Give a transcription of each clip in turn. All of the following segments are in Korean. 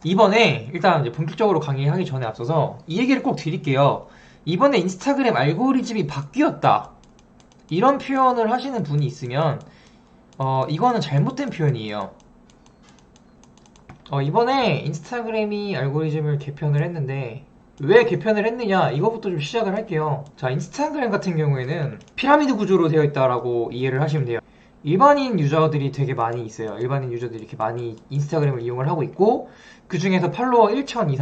이번에 일단 이제 본격적으로 강의하기 전에 앞서서 이 얘기를 꼭 드릴게요. 이번에 인스타그램 알고리즘이 바뀌었다. 이런 표현을 하시는 분이 있으면 이거는 잘못된 표현이에요. 이번에 인스타그램이 알고리즘을 개편을 했는데 왜 개편을 했느냐 이거부터 좀 시작을 할게요. 자, 인스타그램 같은 경우에는 피라미드 구조로 되어 있다라고 이해를 하시면 돼요. 일반인 유저들이 되게 많이 있어요. 일반인 유저들이 이렇게 많이 인스타그램을 이용을 하고 있고, 그 중에서 팔로워 1천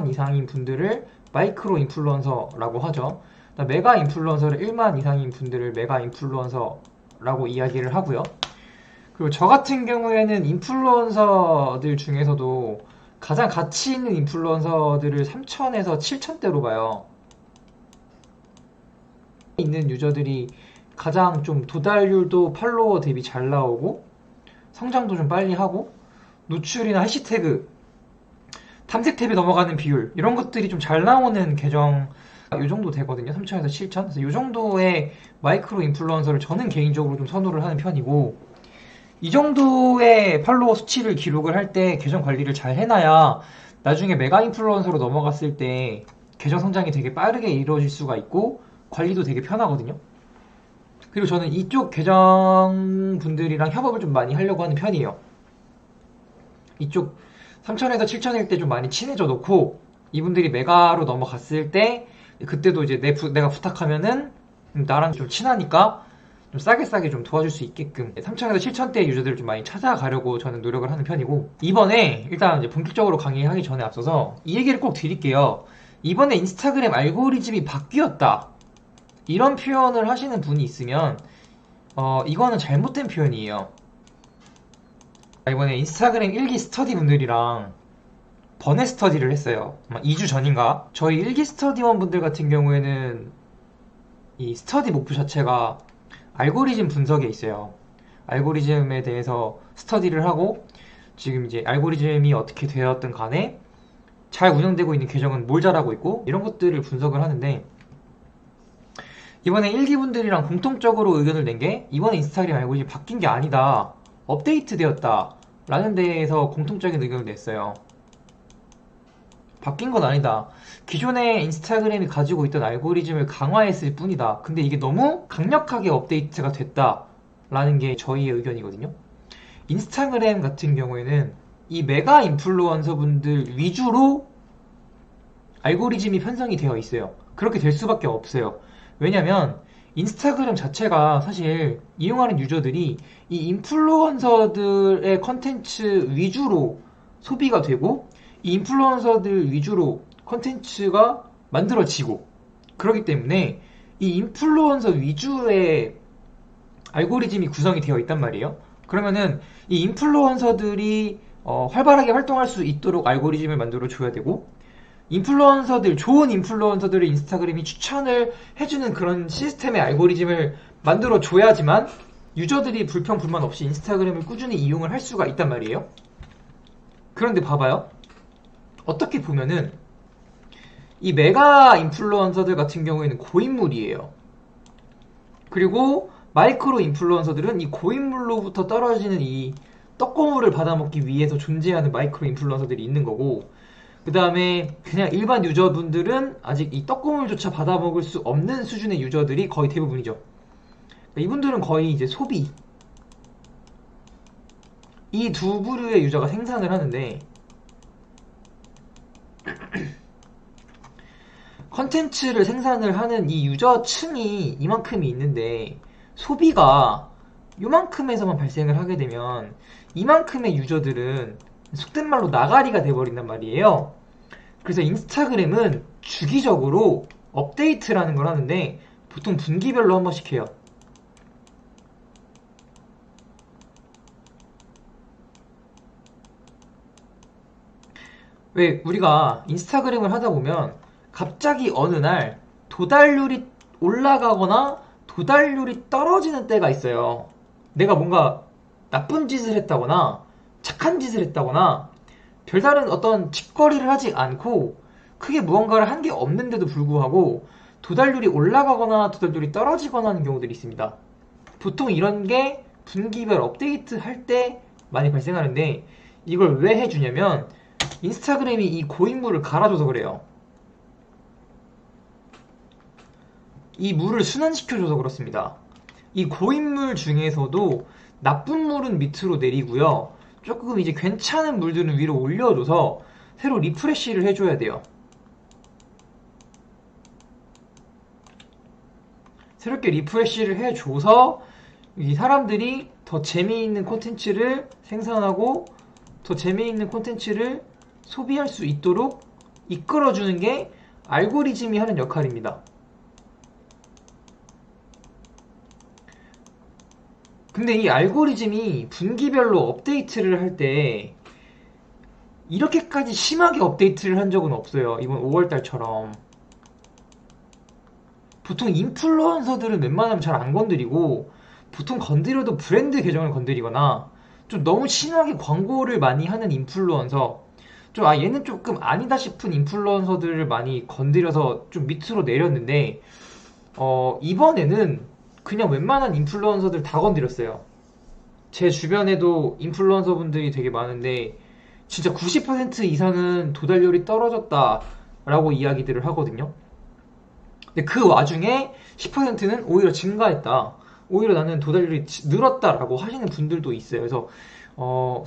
이상인 분들을 마이크로 인플루언서라고 하죠. 메가 인플루언서를 1만 이상인 분들을 메가 인플루언서라고 이야기를 하고요. 그리고 저 같은 경우에는 인플루언서들 중에서도 가장 가치 있는 인플루언서들을 3천에서 7천대로 봐요. 있는 유저들이 가장 좀 도달률도 팔로워 대비 잘 나오고 성장도 좀 빨리 하고 노출이나 해시태그 탐색 탭에 넘어가는 비율 이런 것들이 좀 잘 나오는 계정 이 정도 되거든요. 3천에서 7천. 그래서 이 정도의 마이크로 인플루언서를 저는 개인적으로 좀 선호를 하는 편이고, 이 정도의 팔로워 수치를 기록을 할 때 계정 관리를 잘 해놔야 나중에 메가 인플루언서로 넘어갔을 때 계정 성장이 되게 빠르게 이루어질 수가 있고 관리도 되게 편하거든요. 그리고 저는 이쪽 계정 분들이랑 협업을 좀 많이 하려고 하는 편이에요. 이쪽 3천에서 7천일 때 좀 많이 친해져 놓고 이분들이 메가로 넘어갔을 때 그때도 이제 내가 부탁하면은 나랑 좀 친하니까 좀 싸게 좀 도와줄 수 있게끔 3천에서 7천대 유저들을 좀 많이 찾아가려고 저는 노력을 하는 편이고, 이번에 일단 이제 본격적으로 강의하기 전에 앞서서 이 얘기를 꼭 드릴게요. 이번에 인스타그램 알고리즘이 바뀌었다. 이런 표현을 하시는 분이 있으면 이거는 잘못된 표현이에요. 이번에 인스타그램 1기 스터디 분들이랑 번외 스터디를 했어요. 아마 2주 전인가? 저희 1기 스터디원 분들 같은 경우에는 이 스터디 목표 자체가 알고리즘 분석에 있어요. 알고리즘에 대해서 스터디를 하고 지금 이제 알고리즘이 어떻게 되었든 간에 잘 운영되고 있는 계정은 뭘 잘하고 있고 이런 것들을 분석을 하는데, 이번에 1기 분들이랑 공통적으로 의견을 낸 게 이번에 인스타그램 알고리즘이 바뀐 게 아니다. 업데이트 되었다. 라는 데에서 공통적인 의견을 냈어요. 바뀐 건 아니다. 기존에 인스타그램이 가지고 있던 알고리즘을 강화했을 뿐이다. 근데 이게 너무 강력하게 업데이트가 됐다. 라는 게 저희의 의견이거든요. 인스타그램 같은 경우에는 이 메가 인플루언서 분들 위주로 알고리즘이 편성이 되어 있어요. 그렇게 될 수밖에 없어요. 왜냐면 인스타그램 자체가 사실 이용하는 유저들이 이 인플루언서들의 컨텐츠 위주로 소비가 되고 이 인플루언서들 위주로 컨텐츠가 만들어지고, 그렇기 때문에 이 인플루언서 위주의 알고리즘이 구성이 되어 있단 말이에요. 그러면은 이 인플루언서들이 활발하게 활동할 수 있도록 알고리즘을 만들어 줘야 되고, 좋은 인플루언서들을 인스타그램이 추천을 해주는 그런 시스템의 알고리즘을 만들어 줘야지만 유저들이 불평 불만 없이 인스타그램을 꾸준히 이용을 할 수가 있단 말이에요. 그런데 봐봐요. 어떻게 보면은 이 메가 인플루언서들 같은 경우에는 고인물이에요. 그리고 마이크로 인플루언서들은 이 고인물로부터 떨어지는 이 떡고물을 받아먹기 위해서 존재하는 마이크로 인플루언서들이 있는 거고, 그 다음에 그냥 일반 유저분들은 아직 이 떡고물조차 받아먹을 수 없는 수준의 유저들이 거의 대부분이죠. 이분들은 거의 이제 소비, 이 두 부류의 유저가 생산을 하는데, 컨텐츠를 생산을 하는 이 유저층이 이만큼이 있는데 소비가 요만큼에서만 발생을 하게 되면 이만큼의 유저들은 속된 말로 나가리가 돼버린단 말이에요. 그래서 인스타그램은 주기적으로 업데이트라는 걸 하는데 보통 분기별로 한 번씩 해요. 왜 우리가 인스타그램을 하다 보면 갑자기 어느 날 도달률이 올라가거나 도달률이 떨어지는 때가 있어요. 내가 뭔가 나쁜 짓을 했다거나 착한 짓을 했다거나 별다른 어떤 짓거리를 하지 않고 크게 무언가를 한 게 없는데도 불구하고 도달률이 올라가거나 도달률이 떨어지거나 하는 경우들이 있습니다. 보통 이런 게 분기별 업데이트 할 때 많이 발생하는데, 이걸 왜 해주냐면 인스타그램이 이 고인물을 갈아줘서 그래요. 이 물을 순환시켜줘서 그렇습니다. 이 고인물 중에서도 나쁜 물은 밑으로 내리고요. 조금 이제 괜찮은 물들은 위로 올려줘서 새로 리프레시를 해줘야 돼요. 새롭게 리프레시를 해줘서 이 사람들이 더 재미있는 콘텐츠를 생산하고 더 재미있는 콘텐츠를 소비할 수 있도록 이끌어주는 게 알고리즘이 하는 역할입니다. 근데 이 알고리즘이 분기별로 업데이트를 할 때 이렇게까지 심하게 업데이트를 한 적은 없어요. 이번 5월달처럼. 보통 인플루언서들은 웬만하면 잘 안 건드리고 보통 건드려도 브랜드 계정을 건드리거나 좀 너무 심하게 광고를 많이 하는 인플루언서 좀 얘는 조금 아니다 싶은 인플루언서들을 많이 건드려서 좀 밑으로 내렸는데 이번에는 그냥 웬만한 인플루언서들 다 건드렸어요. 제 주변에도 인플루언서 분들이 되게 많은데 진짜 90% 이상은 도달률이 떨어졌다 라고 이야기들을 하거든요. 근데 그 와중에 10%는 오히려 증가했다. 오히려 나는 도달률이 늘었다라고 하시는 분들도 있어요. 그래서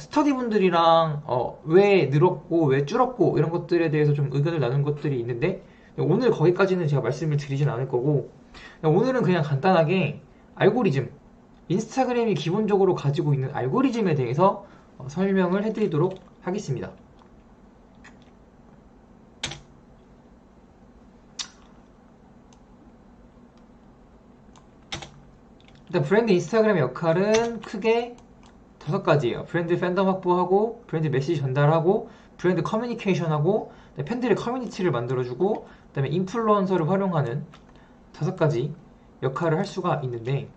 스터디 분들이랑 왜 늘었고 왜 줄었고 이런 것들에 대해서 좀 의견을 나눈 것들이 있는데 오늘 거기까지는 제가 말씀을 드리진 않을 거고 오늘은 그냥 간단하게 알고리즘, 인스타그램이 기본적으로 가지고 있는 알고리즘에 대해서 설명을 해드리도록 하겠습니다. 일단 브랜드 인스타그램의 역할은 크게 5가지예요. 브랜드 팬덤 확보하고, 브랜드 메시지 전달하고, 브랜드 커뮤니케이션하고, 팬들의 커뮤니티를 만들어주고, 그 다음에 인플루언서를 활용하는 5가지 역할을 할 수가 있는데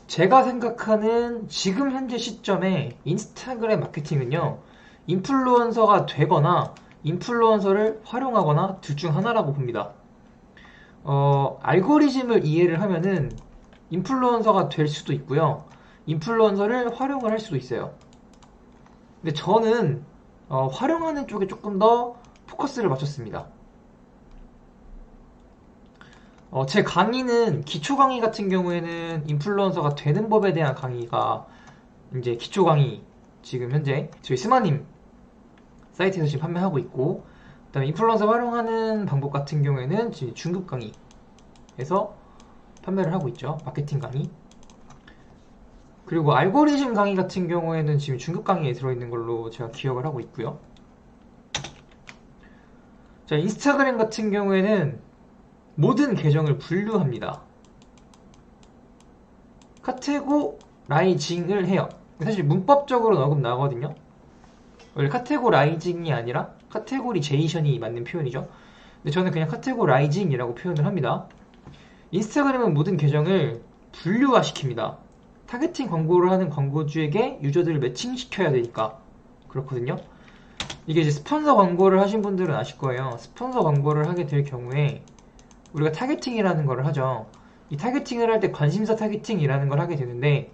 제가 생각하는 지금 현재 시점에 인스타그램 마케팅은요, 인플루언서가 되거나 인플루언서를 활용하거나 둘 중 하나라고 봅니다. 알고리즘을 이해를 하면은 인플루언서가 될 수도 있고요, 인플루언서를 활용을 할 수도 있어요. 근데 저는 활용하는 쪽에 조금 더 포커스를 맞췄습니다. 제 강의는 기초 강의 같은 경우에는 인플루언서가 되는 법에 대한 강의가 이제 기초 강의 지금 현재 저희 스마님 사이트에서 지금 판매하고 있고, 그 다음에 인플루언서 활용하는 방법 같은 경우에는 지금 중급 강의에서 판매를 하고 있죠. 마케팅 강의. 그리고 알고리즘 강의 같은 경우에는 지금 중급 강의에 들어있는 걸로 제가 기억을 하고 있고요. 자, 인스타그램 같은 경우에는 모든 계정을 분류합니다. 카테고라이징을 해요. 사실 문법적으로 어긋나거든요. 원래 카테고라이징이 아니라 카테고리제이션이 맞는 표현이죠. 근데 저는 그냥 카테고라이징이라고 표현을 합니다. 인스타그램은 모든 계정을 분류화시킵니다. 타겟팅 광고를 하는 광고주에게 유저들을 매칭시켜야 되니까 그렇거든요. 이게 이제 스폰서 광고를 하신 분들은 아실 거예요. 스폰서 광고를 하게 될 경우에 우리가 타겟팅이라는 걸 하죠. 이 타겟팅을 할 때 관심사 타겟팅이라는 걸 하게 되는데,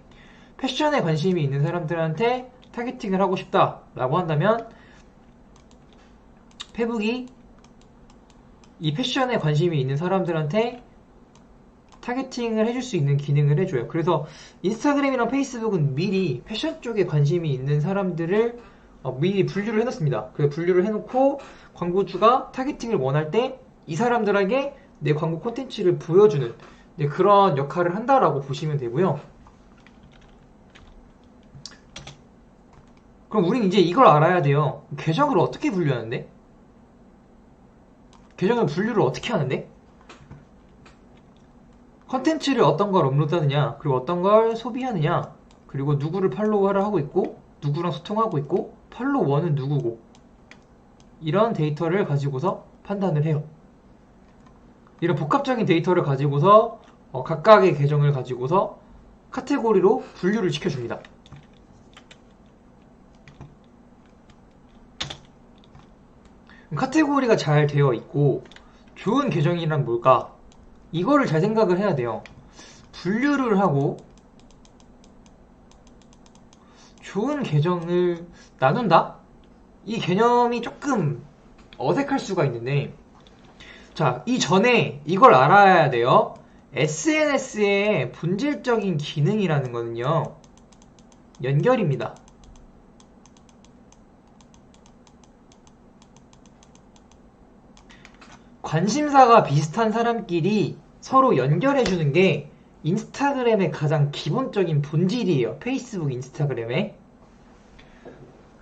패션에 관심이 있는 사람들한테 타겟팅을 하고 싶다 라고 한다면 페북이 이 패션에 관심이 있는 사람들한테 타겟팅을 해줄 수 있는 기능을 해줘요. 그래서 인스타그램이랑 페이스북은 미리 패션 쪽에 관심이 있는 사람들을 미리 분류를 해놓습니다. 그 분류를 해놓고 광고주가 타겟팅을 원할 때 이 사람들에게 내 광고 콘텐츠를 보여주는 그런 역할을 한다라고 보시면 되고요. 그럼 우린 이제 이걸 알아야 돼요. 계정을 어떻게 분류하는데? 계정을 분류를 어떻게 하는데? 컨텐츠를 어떤 걸 업로드하느냐, 그리고 어떤 걸 소비하느냐, 그리고 누구를 팔로우하라 하고 있고, 누구랑 소통하고 있고, 팔로워는 누구고, 이런 데이터를 가지고서 판단을 해요. 이런 복합적인 데이터를 가지고서 각각의 계정을 가지고서 카테고리로 분류를 시켜줍니다. 카테고리가 잘 되어 있고 좋은 계정이란 뭘까? 이거를 잘 생각을 해야 돼요. 분류를 하고 좋은 계정을 나눈다? 이 개념이 조금 어색할 수가 있는데, 자, 이전에 이걸 알아야 돼요. SNS의 본질적인 기능이라는 거는요, 연결입니다. 관심사가 비슷한 사람끼리 서로 연결해주는 게 인스타그램의 가장 기본적인 본질이에요. 페이스북, 인스타그램에.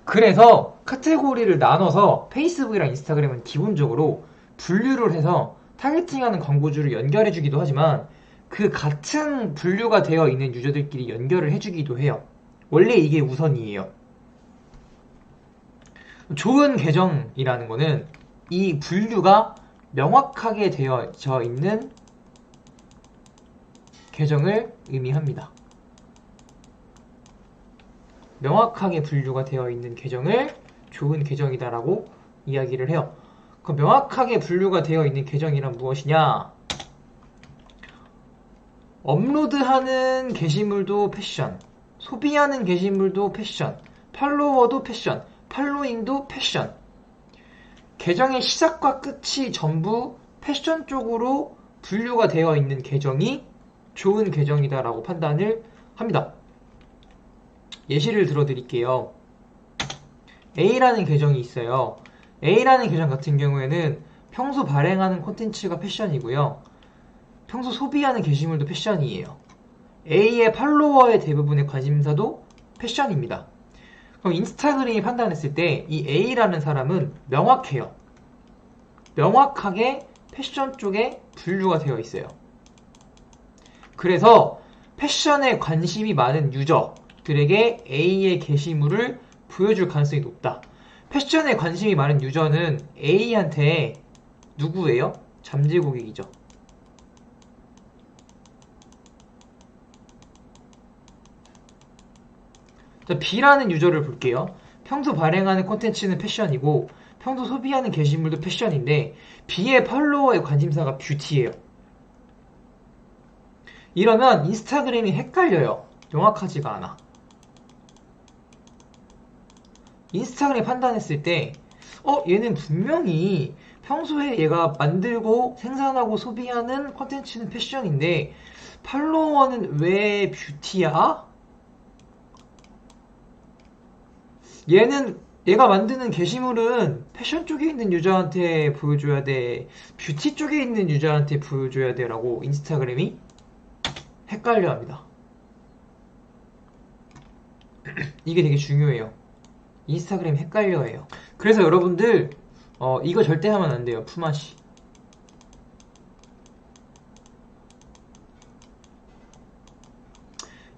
그래서 카테고리를 나눠서 페이스북이랑 인스타그램은 기본적으로 분류를 해서 타겟팅하는 광고주를 연결해주기도 하지만 그 같은 분류가 되어 있는 유저들끼리 연결을 해주기도 해요. 원래 이게 우선이에요. 좋은 계정이라는 거는 이 분류가 명확하게 되어져 있는 계정을 의미합니다. 명확하게 분류가 되어 있는 계정을 좋은 계정이다라고 이야기를 해요. 그 명확하게 분류가 되어 있는 계정이란 무엇이냐? 업로드하는 게시물도 패션, 소비하는 게시물도 패션, 팔로워도 패션, 팔로잉도 패션. 계정의 시작과 끝이 전부 패션 쪽으로 분류가 되어 있는 계정이 좋은 계정이다라고 판단을 합니다. 예시를 들어드릴게요. A라는 계정이 있어요. A라는 계정 같은 경우에는 평소 발행하는 콘텐츠가 패션이고요. 평소 소비하는 게시물도 패션이에요. A의 팔로워의 대부분의 관심사도 패션입니다. 그럼 인스타그램이 판단했을 때 이 A라는 사람은 명확해요. 명확하게 패션 쪽에 분류가 되어 있어요. 그래서 패션에 관심이 많은 유저들에게 A의 게시물을 보여줄 가능성이 높다. 패션에 관심이 많은 유저는 A한테 누구예요? 잠재 고객이죠. 자, B라는 유저를 볼게요. 평소 발행하는 콘텐츠는 패션이고 평소 소비하는 게시물도 패션인데 B의 팔로워의 관심사가 뷰티예요. 이러면 인스타그램이 헷갈려요. 명확하지가 않아. 인스타그램이 판단했을 때 얘는 분명히 평소에 얘가 만들고 생산하고 소비하는 콘텐츠는 패션인데 팔로워는 왜 뷰티야? 얘가 만드는 게시물은 패션 쪽에 있는 유저한테 보여줘야 돼, 뷰티 쪽에 있는 유저한테 보여줘야 돼 라고 인스타그램이 헷갈려 합니다. 이게 되게 중요해요. 인스타그램이 헷갈려 해요. 그래서 여러분들 이거 절대 하면 안 돼요. 품앗이.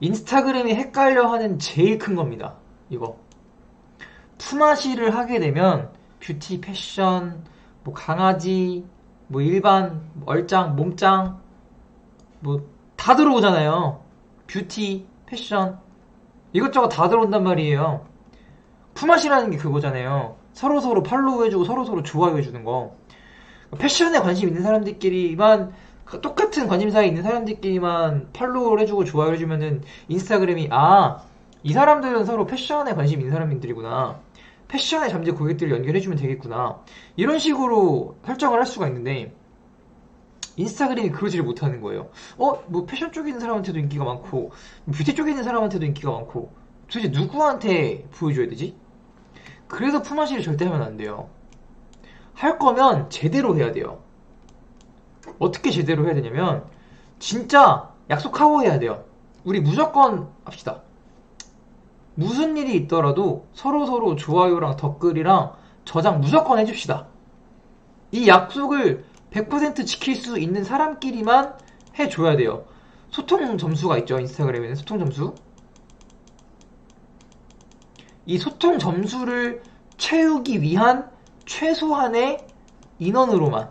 인스타그램이 헷갈려 하는 제일 큰 겁니다. 이거. 품앗이를 하게 되면 뷰티, 패션, 뭐 강아지, 뭐 일반, 얼짱, 몸짱 뭐 다 들어오잖아요. 뷰티, 패션 이것저것 다 들어온단 말이에요. 품앗이라는 게 그거잖아요. 서로서로 팔로우해주고 서로서로 좋아요해주는 거. 패션에 관심 있는 사람들끼리만, 똑같은 관심사에 있는 사람들끼리만 팔로우를 해주고 좋아요를 해주면은 인스타그램이 이 사람들은 서로 패션에 관심 있는 사람들이구나, 패션에 잠재 고객들을 연결해주면 되겠구나, 이런 식으로 설정을 할 수가 있는데 인스타그램이 그러지를 못하는 거예요. 뭐 패션 쪽에 있는 사람한테도 인기가 많고 뷰티 쪽에 있는 사람한테도 인기가 많고 도대체 누구한테 보여줘야 되지? 그래서 품앗이를 절대 하면 안 돼요. 할 거면 제대로 해야 돼요. 어떻게 제대로 해야 되냐면 진짜 약속하고 해야 돼요. 우리 무조건 합시다. 무슨 일이 있더라도 서로서로 좋아요랑 댓글이랑 저장 무조건 해줍시다. 이 약속을 100% 지킬 수 있는 사람끼리만 해줘야 돼요. 소통 점수가 있죠. 인스타그램에는 소통 점수. 이 소통 점수를 채우기 위한 최소한의 인원으로만.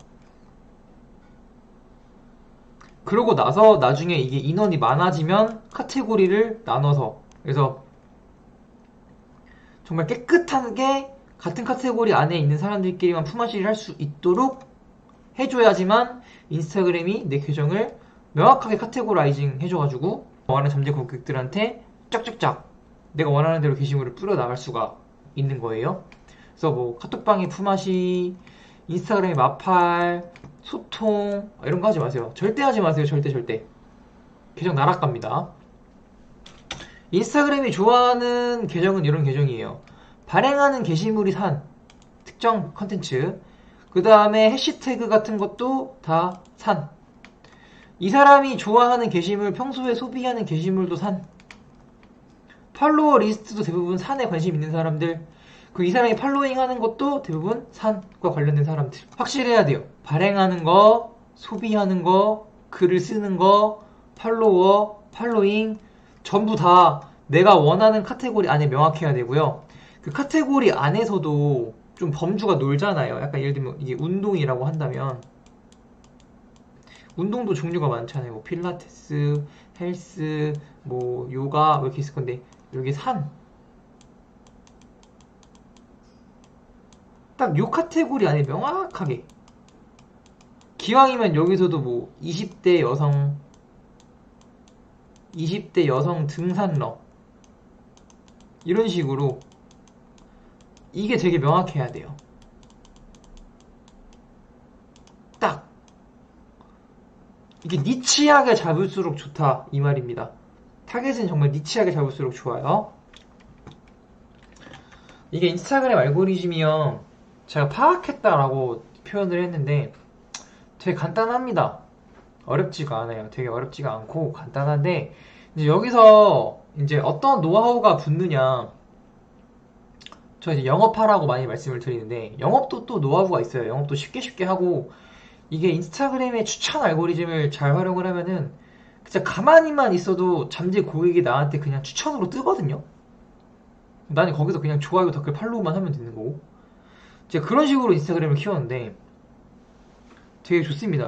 그러고 나서 나중에 이게 인원이 많아지면 카테고리를 나눠서, 그래서 정말 깨끗하게 같은 카테고리 안에 있는 사람들끼리만 품앗이를 할 수 있도록 해줘야지만 인스타그램이 내 계정을 명확하게 카테고라이징 해줘가지고 원하는 잠재 고객들한테 쫙쫙쫙 내가 원하는 대로 게시물을 뿌려 나갈 수가 있는 거예요. 그래서 뭐 카톡방의 품앗이, 인스타그램의 마팔, 소통 이런 거 하지 마세요. 절대 하지 마세요. 절대. 계정 나락갑니다. 인스타그램이 좋아하는 계정은 이런 계정이에요. 발행하는 게시물이 산 특정 컨텐츠, 그 다음에 해시태그 같은 것도 다 산. 이 사람이 좋아하는 게시물, 평소에 소비하는 게시물도 산. 팔로워 리스트도 대부분 산에 관심 있는 사람들. 그 이 사람이 팔로잉 하는 것도 대부분 산과 관련된 사람들. 확실해야 돼요. 발행하는 거, 소비하는 거, 글을 쓰는 거, 팔로워, 팔로잉 전부 다 내가 원하는 카테고리 안에 명확해야 되고요. 그 카테고리 안에서도 좀 범주가 놀잖아요. 약간 예를 들면 이게 운동이라고 한다면 운동도 종류가 많잖아요. 뭐 필라테스, 헬스, 뭐 요가 뭐 이렇게 있을 건데 여기 산. 딱 요 카테고리 안에 명확하게. 기왕이면 여기서도 뭐 20대 여성 등산러 이런 식으로 이게 되게 명확해야 돼요. 딱 이게 니치하게 잡을수록 좋다 이 말입니다. 타겟은 정말 니치하게 잡을수록 좋아요. 이게 인스타그램 알고리즘이요, 제가 파악했다라고 표현을 했는데 되게 간단합니다. 어렵지가 않아요. 되게 어렵지가 않고 간단한데 이제 여기서 이제 어떤 노하우가 붙느냐, 저 이제 영업하라고 많이 말씀을 드리는데 영업도 또 노하우가 있어요. 영업도 쉽게 하고, 이게 인스타그램의 추천 알고리즘을 잘 활용을 하면은 진짜 가만히만 있어도 잠재 고객이 나한테 그냥 추천으로 뜨거든요. 나는 거기서 그냥 좋아요, 댓글, 팔로우만 하면 되는 거고. 제가 그런 식으로 인스타그램을 키웠는데 되게 좋습니다.